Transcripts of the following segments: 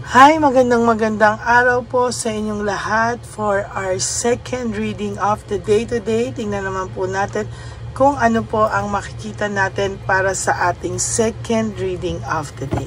Hi, magandang araw po sa inyong lahat for our second reading of the day today. Tingnan naman po natin kung ano po ang makikita natin para sa ating second reading of the day.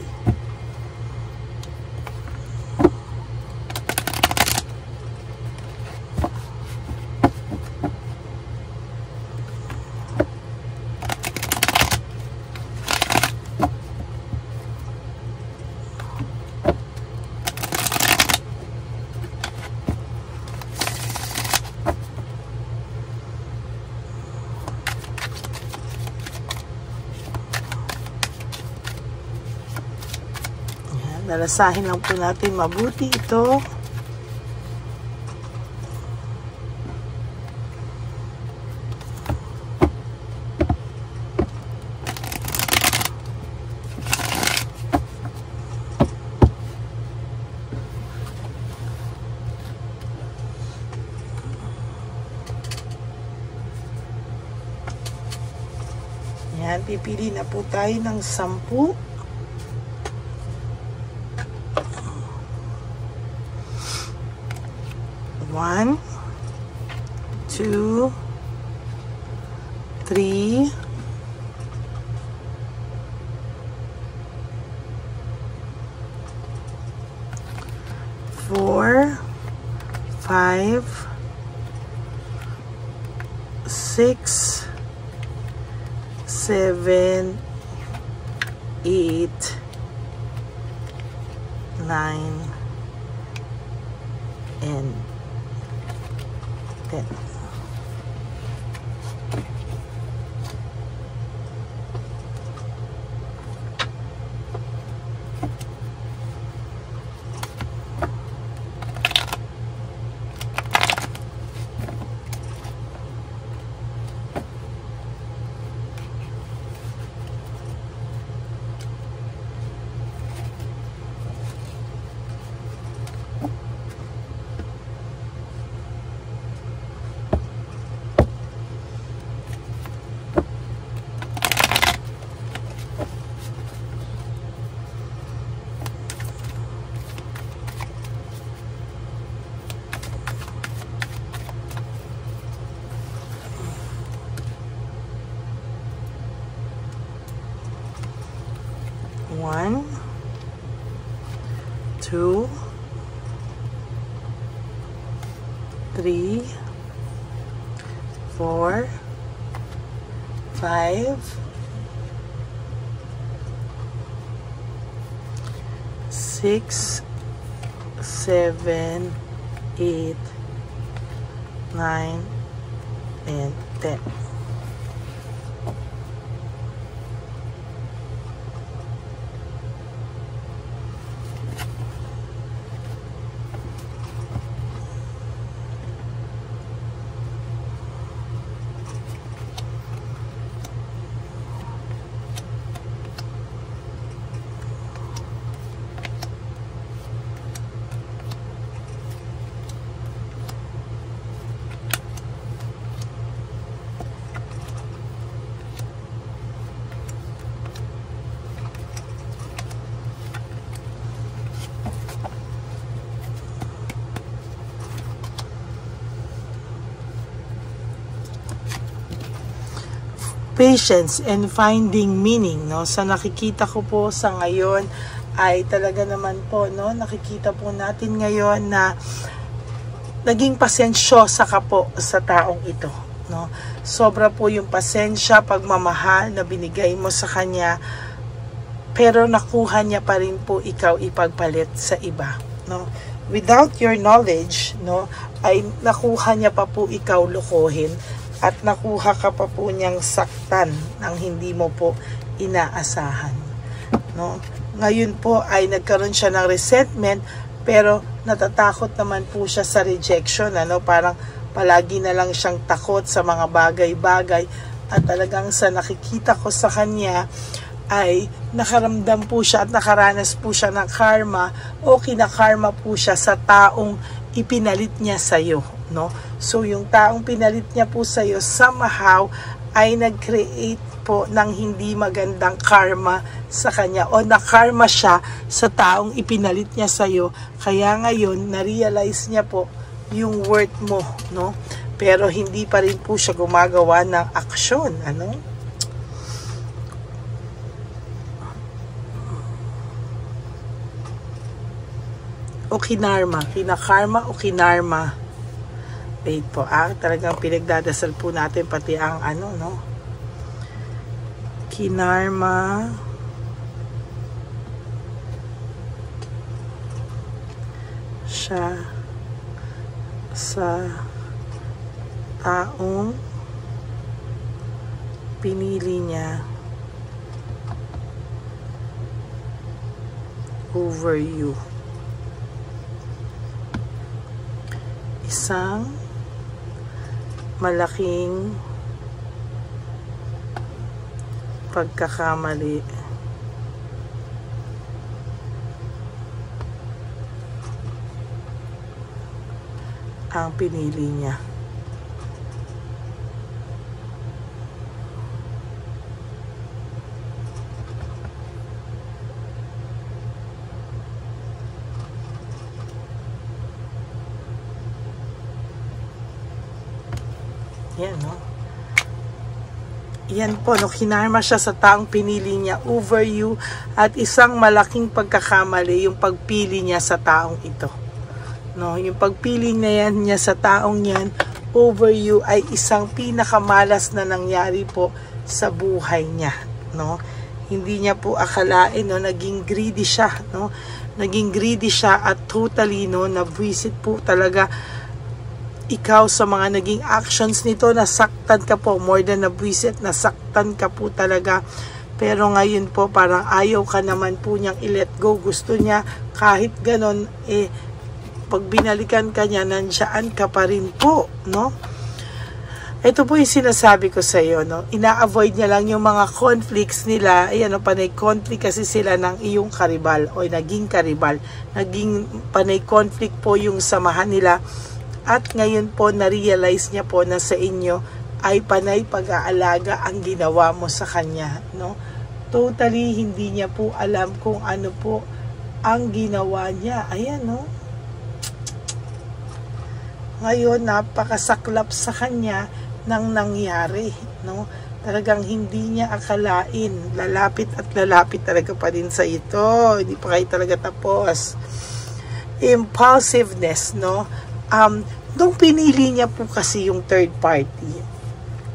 Lalasahin lang po natin mabuti ito. Yan, pipili na po tayo ng 10. 1, 2, 3, 4, 5, 6, 7, 8, 9, and 10. One, 2, 3, 4, 5, 6, 7, 8, 9, and 10. Patience and finding meaning, no? Sa nakikita ko po sa ngayon ay talaga naman po, no? Nakikita po natin ngayon na naging pasensyosa ka po sa taong ito, no? Sobra po yung pasensya, pagmamahal na binigay mo sa kanya, pero nakuha niya pa rin po ikaw ipagpalit sa iba, no? Without your knowledge, no, ay nakuha niya pa po ikaw lukuhin at nakuha ka pa po niyang saktan ng hindi mo po inaasahan, no? Ngayon po ay nagkaroon siya ng resentment, pero natatakot naman po siya sa rejection, ano? Parang palagi na lang siyang takot sa mga bagay-bagay, at talagang sa nakikita ko sa kanya ay nakaramdam po siya at nakaranas po siya ng karma o kinakarma po siya sa taong ipinalit niya sa'yo, no? So yung taong pinalit niya po sa'yo somehow ay nag-create po ng hindi magandang karma sa kanya o na-karma siya sa taong ipinalit niya sa'yo. Kaya ngayon, na-realize niya po yung worth mo, no? Pero hindi pa rin po siya gumagawa ng aksyon, ano? O kinarma, kinakarma o kinarma. Wait po, talagang pinagdadasal po natin pati ang ano, no? Kinarma siya sa taong pinili niya over you. Isang malaking pagkakamali ang pinili niya. Yan, no? Yan po, no? Kinarma siya sa taong pinili niya over you at isang malaking pagkakamali yung pagpili niya sa taong ito. No? Yung pagpili niya sa taong yan over you ay isang pinakamalas na nangyari po sa buhay niya. No? Hindi niya po akalain, no? Naging greedy siya. No? Naging greedy siya at totally, no? Nabwisit po talaga ikaw sa mga naging actions nito. Nasaktan ka po, more than nabwisit, nasaktan ka po talaga. Pero ngayon po parang ayaw ka naman po niyang i-let go. Gusto niya kahit ganon, pag binalikan ka niya, nandiyan ka pa rin po, no? Ito po yung sinasabi ko sa iyo, no? Ina-avoid niya lang yung mga conflicts nila. Ayan, no? Panay conflict kasi sila ng iyong karibal o naging karibal. Naging panay conflict po yung samahan nila. At ngayon po, na-realize niya po na sa inyo ay panay pag-aalaga ang ginawa mo sa kanya, no? Totally hindi niya po alam kung ano po ang ginawa niya. Ayan, no? Ngayon, napakasaklap sa kanya ng nangyari, no? Talagang hindi niya akalain. Lalapit at lalapit talaga pa din sa ito. Hindi pa kayo talaga tapos. Impulsiveness, no? Nung pinili niya po kasi yung third party,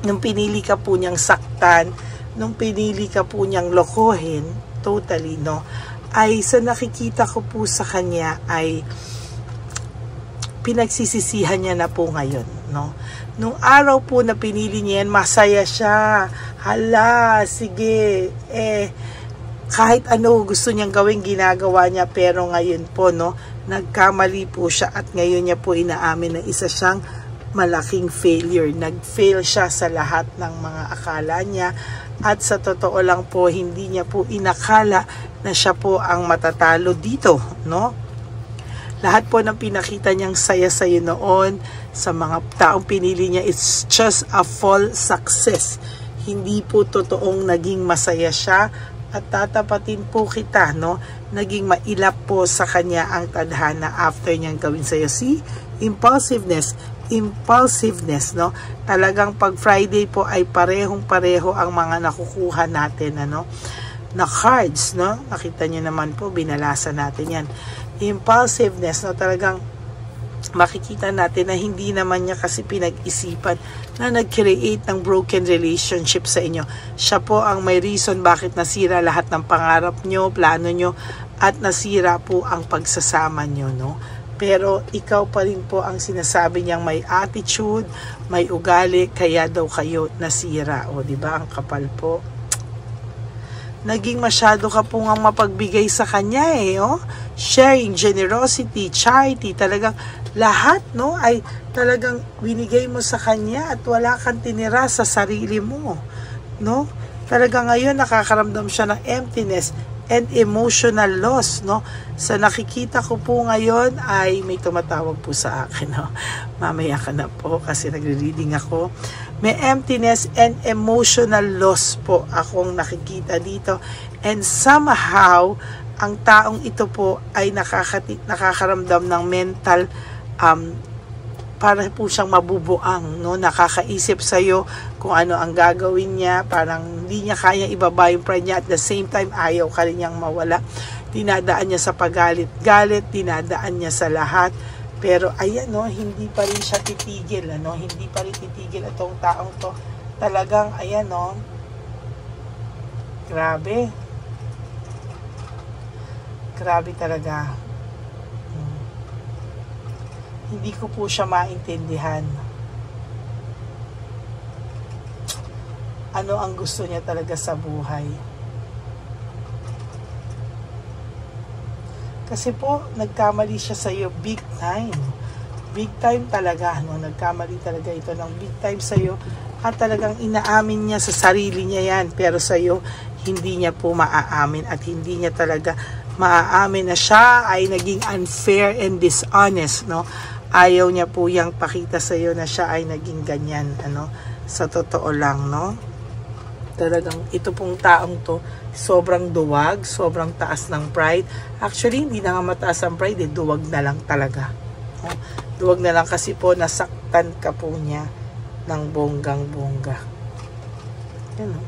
nung pinili ka po niyang saktan, nung pinili ka po niyang lokohin, totally, no? Ay sa nakikita ko po sa kanya ay pinagsisisihan niya na po ngayon, no? Nung araw po na pinili niya yan, masaya siya. Hala, sige, kahit ano gusto niyang gawin, ginagawa niya. Pero ngayon po, no, nagkamali po siya at ngayon niya po inaamin na isa siyang malaking failure. Nag-fail siya sa lahat ng mga akala niya at sa totoo lang po, hindi niya po inakala na siya po ang matatalo dito, no? Lahat po ng pinakita niyang saya-sayo noon sa mga taong pinili niya, it's just a false success. Hindi po totoong naging masaya siya. At tatapatin po kita, no? Naging mailap po sa kanya ang tadhana after niyang gawin sa'yo. See? Impulsiveness, no? Talagang pag Friday po ay parehong-pareho ang mga nakukuha natin, ano? Na cards, no? Nakita niyo naman po, binalasan natin yan. Impulsiveness, no? Talagang makikita natin na hindi naman niya kasi pinag-isipan na nag-create ng broken relationship sa inyo. Siya po ang may reason bakit nasira lahat ng pangarap nyo, plano nyo, at nasira po ang pagsasama nyo, no? Pero ikaw pa rin po ang sinasabi niyang may attitude, may ugali, kaya daw kayo nasira. O, diba? Ang kapal po. Naging masyado ka po nga mapagbigay sa kanya, oh. Sharing, generosity, charity, talagang lahat, no, ay talagang binigay mo sa kanya at wala kang tinira sa sarili mo, no? Talagang ngayon nakakaramdam siya ng emptiness, and emotional loss, no? Sa nakikita ko po ngayon ay may tumatawag po sa akin, no? Mamaya ka na po kasi nagre-reading ako. May emptiness and emotional loss po akong nakikita dito. And somehow, ang taong ito po ay nakakaramdam ng mental para po siyang mabubuang, no? Nakakaisip sa'yo kung ano ang gagawin niya, parang hindi niya kaya ibaba yung pride niya, at the same time ayaw ka rin niyang mawala. Dinadaan niya sa pagalit-galit, dinadaan niya sa lahat, pero ayan, no, hindi pa rin siya titigil, ano? Hindi pa rin titigil itong taong to. Talagang ayan, no, grabe talaga. Hindi ko po siya maintindihan. Ano ang gusto niya talaga sa buhay? Kasi po, nagkamali siya sa iyo big time. Big time talaga, no? Nagkamali talaga ito ng big time sa iyo. At talagang inaamin niya sa sarili niya yan. Pero sa iyo, hindi niya po maaamin. At hindi niya talaga maaamin na siya ay naging unfair and dishonest, no? Ayaw niya po yung pakita sa iyo na siya ay naging ganyan, ano? Sa totoo lang, no? Talagang ito pong taong to, sobrang duwag, sobrang taas ng pride. Actually, hindi na nga mataas ang pride, duwag na lang talaga. No? Duwag na lang kasi po, nasaktan ka po niya ng bonggang-bongga. Yan, no?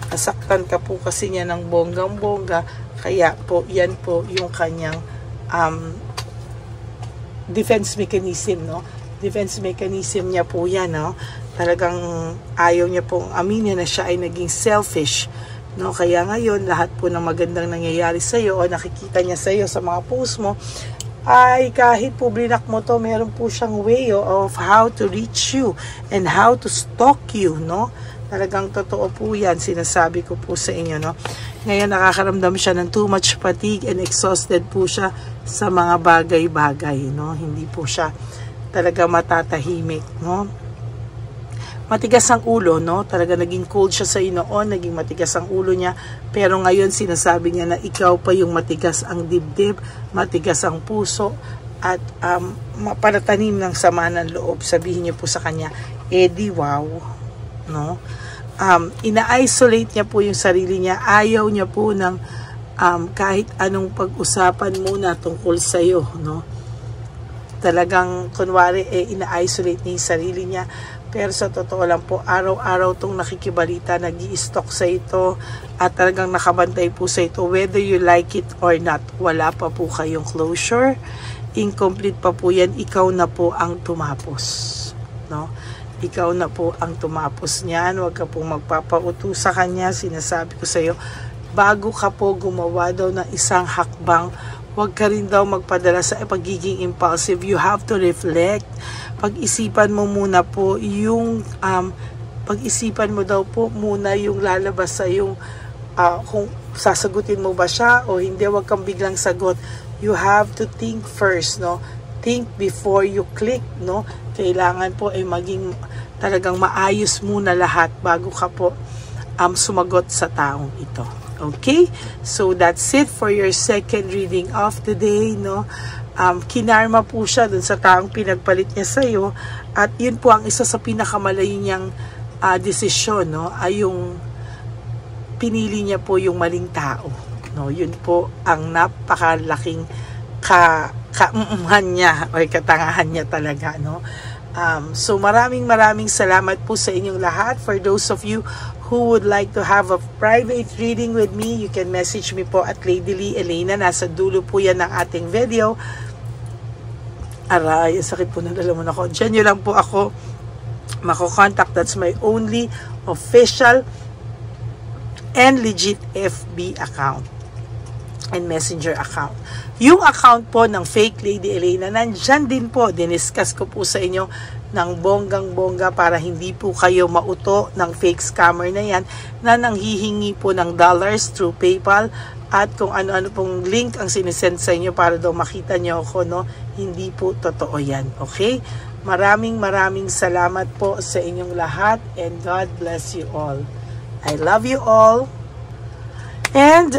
Nasaktan ka po kasi niya ng bonggang-bongga, kaya po, yan po yung kanyang defense mechanism, no? Defense mechanism niya po yan, no? Talagang ayaw niya pong aminin na siya ay naging selfish, no? Kaya ngayon, lahat po ng magandang nangyayari sa iyo o nakikita niya sa iyo sa mga post mo, ay kahit po blinak mo to, meron po siyang way of how to reach you and how to stalk you, no? Talagang totoo po yan, sinasabi ko po sa inyo, no? Ngayon, nakakaramdam siya ng too much fatigue and exhausted po siya sa mga bagay-bagay, no? Hindi po siya talaga matatahimik, no? Matigas ang ulo, no? Talaga naging cold siya sa iyo noon, naging matigas ang ulo niya, pero ngayon sinasabi niya na ikaw pa yung matigas ang dibdib, matigas ang puso, at mapanatanim ng sama ng loob. Sabihin niyo po sa kanya, Eddie, wow, no? Ina-isolate niya po yung sarili niya, ayaw niya po ng kahit anong pag-usapan muna tungkol sa iyo, no? Talagang kunwari ina-isolate niya yung sarili niya, pero sa totoo lang po, araw-araw tong nakikibalita, nag-i-stalk sa ito, at talagang nakabantay po sa ito, whether you like it or not. Wala pa po kayong closure, incomplete pa po yan, ikaw na po ang tumapos, no? Ikaw na po ang tumapos niyan, huwag ka pong magpapauto sa kanya. Sinasabi ko sa iyo, bago ka po gumawa daw ng isang hakbang, huwag ka rin daw magpadala sa pagiging impulsive. You have to reflect. Pag-isipan mo muna po yung, pag-isipan mo daw po muna yung lalabas sa yung, kung sasagutin mo ba siya o hindi, huwag kang biglang sagot. You have to think first, no? Think before you click, no? Kailangan po ay maging talagang maayos muna lahat bago ka po sumagot sa taong ito. Okay? So that's it for your second reading of the day, no? Kinarma po siya dun sa taong pinagpalit niya sa iyo, at yun po ang isa sa pinakamalayo niyang desisyon, no? Ay yung pinili niya po yung maling tao, no? Yun po ang napakalaking kaumuhan niya o katangahan niya talaga, no? So maraming salamat po sa inyong lahat. For those of you who would like to have a private reading with me, you can message me po at Lady Lee Elena. Nasa dulo po yan ng ating video. Aray, sakit po ng lalaman ako. Diyan nyo lang po ako mako-contact. That's my only official and legit FB account and messenger account. Yung account po ng fake Lady Elena, nandyan din po, diniscuss ko po sa inyo ng bonggang-bongga para hindi po kayo mauto ng fake scammer na yan na nanghihingi po ng dollars through PayPal at kung ano-ano pong link ang sinisend sa inyo para daw makita nyo ako, no? Hindi po totoo yan, okay? Maraming salamat po sa inyong lahat and God bless you all. I love you all. And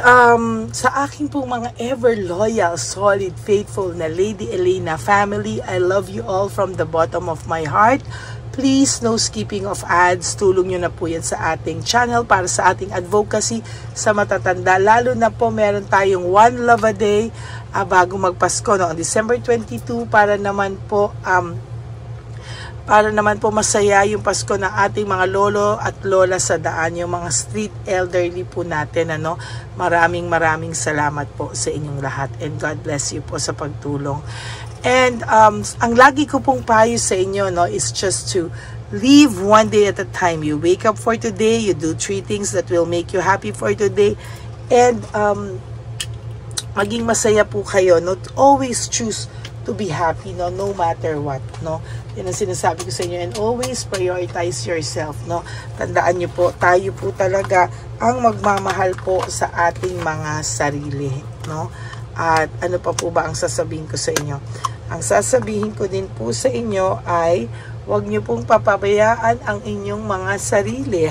sa aking pong mga ever loyal, solid, faithful na Lady Elena family, I love you all from the bottom of my heart. Please, no skipping of ads. Tulong nyo na po yan sa ating channel para sa ating advocacy sa matatanda. Lalo na po meron tayong One Love a Day bago magpasko noong December 22 para naman po masaya yung Pasko ng ating mga lolo at lola sa daan, yung mga street elderly po natin. Maraming salamat po sa inyong lahat, and God bless you po sa pagtulong. And ang lagi ko pong payo sa inyo is just to live one day at a time. You wake up for today, you do 3 things that will make you happy for today, and maging masaya po kayo. Always choose to be happy, no matter what, Yan ang sinasabi ko sa inyo, and always prioritize yourself, Tandaan niyo po, tayo po talaga ang magmamahal po sa ating mga sarili, At ano pa po ba ang sasabihin ko sa inyo? Ang sasabihin ko din po sa inyo ay huwag niyo pong papabayaan ang inyong mga sarili,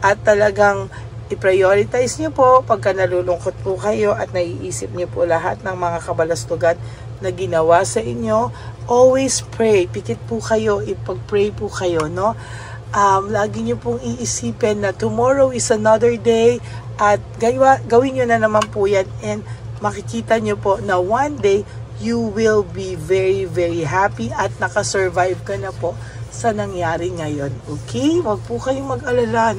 At talagang i-prioritize niyo po pagka nalulungkot po kayo at naiisip niyo po lahat ng mga kabalastugan na ginawa sa inyo. Always pray. Pikit po kayo, ipag-pray po kayo, Lagi niyo pong iisipin na tomorrow is another day, at gawin niyo na naman po yan, and makikita niyo po na one day you will be very happy at nakasurvive ka na po sa nangyari ngayon. Okay? Huwag po kayong mag-alala,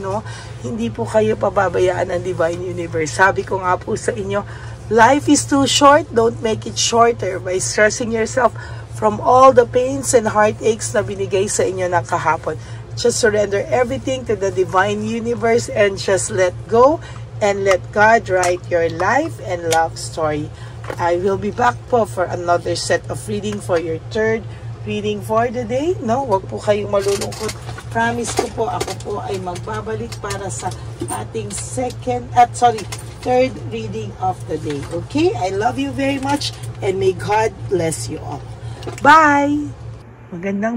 Hindi po kayo pababayaan ng Divine Universe. Sabi ko nga po sa inyo, life is too short. Don't make it shorter by stressing yourself from all the pains and heartaches na binigay sa inyo ng kahapon. Just surrender everything to the Divine Universe and just let go and let God write your life and love story. I will be back po for another set of reading for your third reading for the day. Huwag po kayong malulungkot. Promise ko po, ako po ay magbabalik para sa ating third reading of the day. Okay? I love you very much, and may God bless you all. Bye! Magandang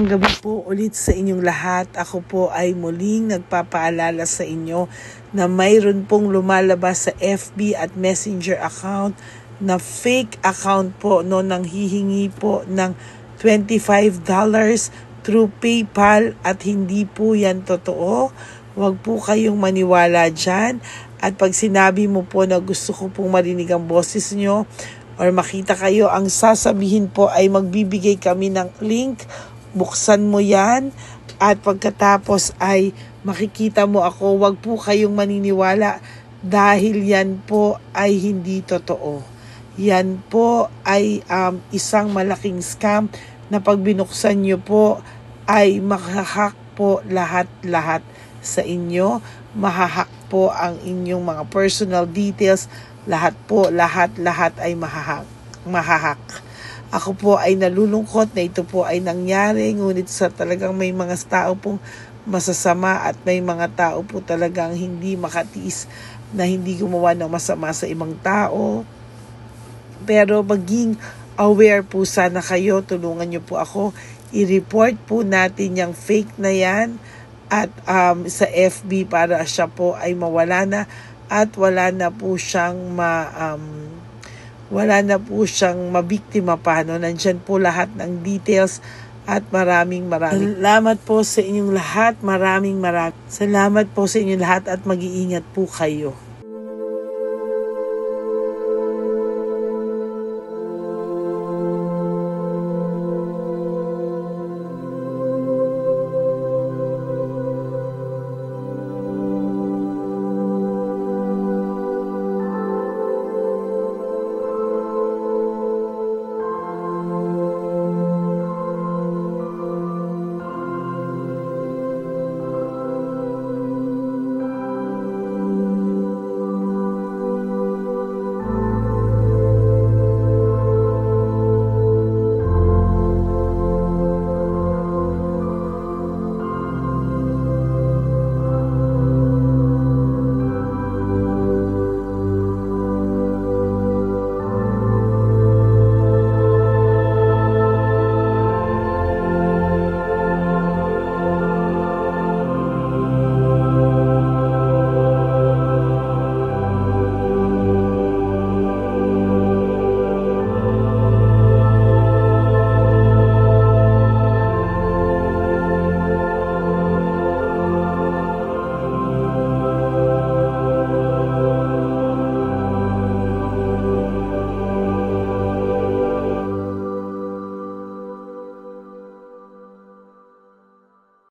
gabi po ulit sa inyong lahat. Ako po ay muling nagpapaalala sa inyo na mayroon pong lumalabas sa FB at Messenger account na fake account po, nang hihingi po ng $25 through PayPal, at hindi po yan totoo. Huwag po kayong maniwala dyan. At pag sinabi mo po na gusto ko pong marinig ang boses nyo or makita kayo, ang sasabihin po ay magbibigay kami ng link. Buksan mo yan, at pagkatapos ay makikita mo ako. Huwag po kayong maniniwala dahil yan po ay hindi totoo. Yan po ay isang malaking scam na pag binuksan nyo po ay mahahack po lahat sa inyo. Mahahack po ang inyong mga personal details. Lahat ay mahahack. Ako po ay nalulungkot na ito po ay nangyari, ngunit sa talagang may mga tao pong masasama at may mga tao po talagang hindi makatiis na hindi gumawa ng masama sa ibang tao. Pero maging aware po sana kayo. Tulungan niyo po ako. I-report po natin yung fake na yan at sa FB para siya po ay mawala na at wala na po siyang mabiktima pa. Nandyan po lahat ng details at maraming salamat po sa inyong lahat. Maraming salamat po sa inyong lahat at mag-iingat po kayo.